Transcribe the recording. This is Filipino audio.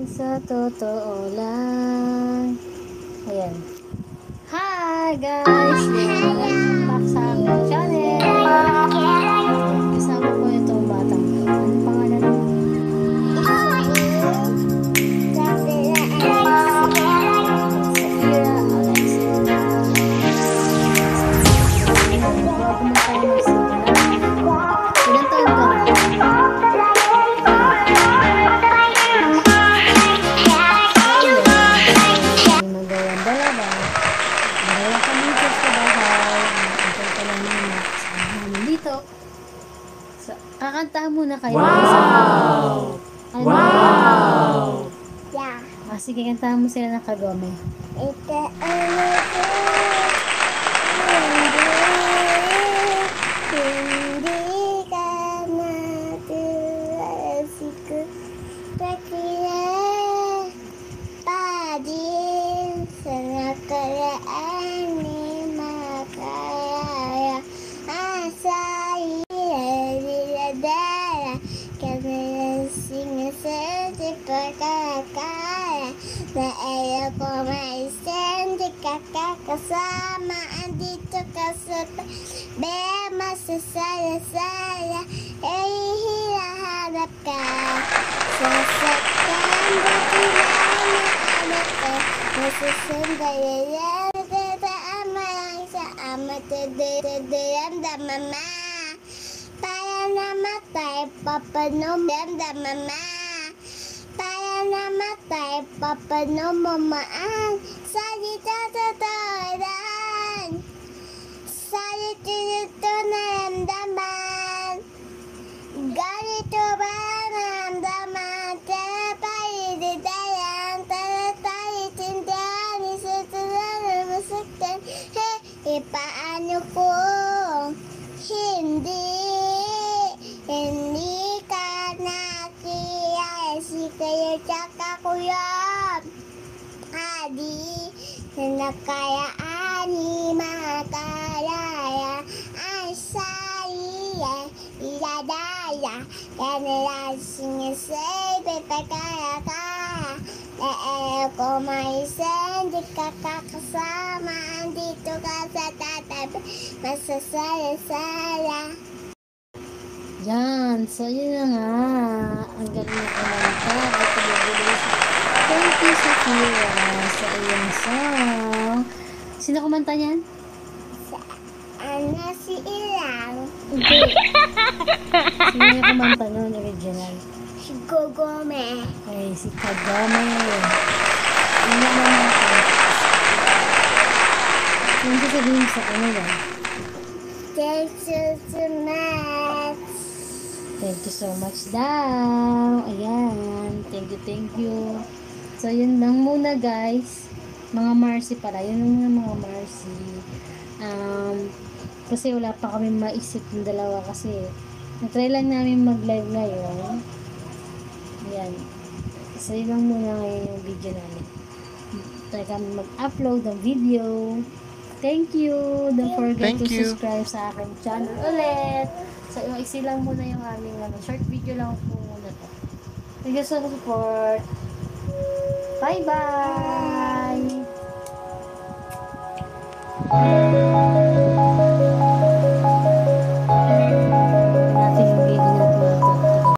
Sa totoo lang. Ayan. Hi guys! Welcome back sa aking channel. Kasama ko itong batang ito. Anong pangalan mo? Safira Alexia. Bago mo tayo magsimula. Ilang taon ka na? Kakantahan muna kayo. Wow! Ano? Wow! Yeah. Sige, kantahan mo sila ng Kagome. Ito hindi ka natulasiko Pakila pa din sa nakaraan ni makaya asa ilalidadala kami sinasati pagkakaya na ayaw ko maisen di kakakasama andito ka sa tabi masasaya-saya ay hinahanap ka sa September kinamaanak ka masusundayan tataama lang sa ama tuduramdamama para namatay papanomdamdamama para namatay papanomimaan sa dito tutulan sa dito naramdaman ganito ba naramdaman tapay-didayan tayo-tindahan isutulan na masaktan paano ko hindi ka nakiyay si kayo tsaka kuya adi na nakayaan ni makalaya ay saya iladaya kanila sinasay pagkakaya ko may di ka kakasama andito ka sa tatabi masasaya-saya. Yan. So, yun na nga. Ang galing na kumanta. At tuloy-tuloy. Thank you, Safira, sa iyong song. Sino kumanta niyan? Si Ilang. Hindi. Sino yung kumanta nun, original? Si Gogome. Okay, si Kagome. Ano naman natin? Ano sasabihin sa kanila? Thank you so much. Thank you so much daw. Ayan. Thank you. So, yun lang muna guys. Mga Marcy pala. Yun lang mga Marcy. Kasi wala pa kami maisip ng dalawa kasi natry lang namin mag-live ngayon. Ayan. So, yun lang muna ngayon yung video namin. Try kami mag-upload ng video. Thank you. Don't forget to subscribe sa aking channel ulit. So, isi lang muna yung aming short video lang po muna to. Thank you sa support. Bye-bye!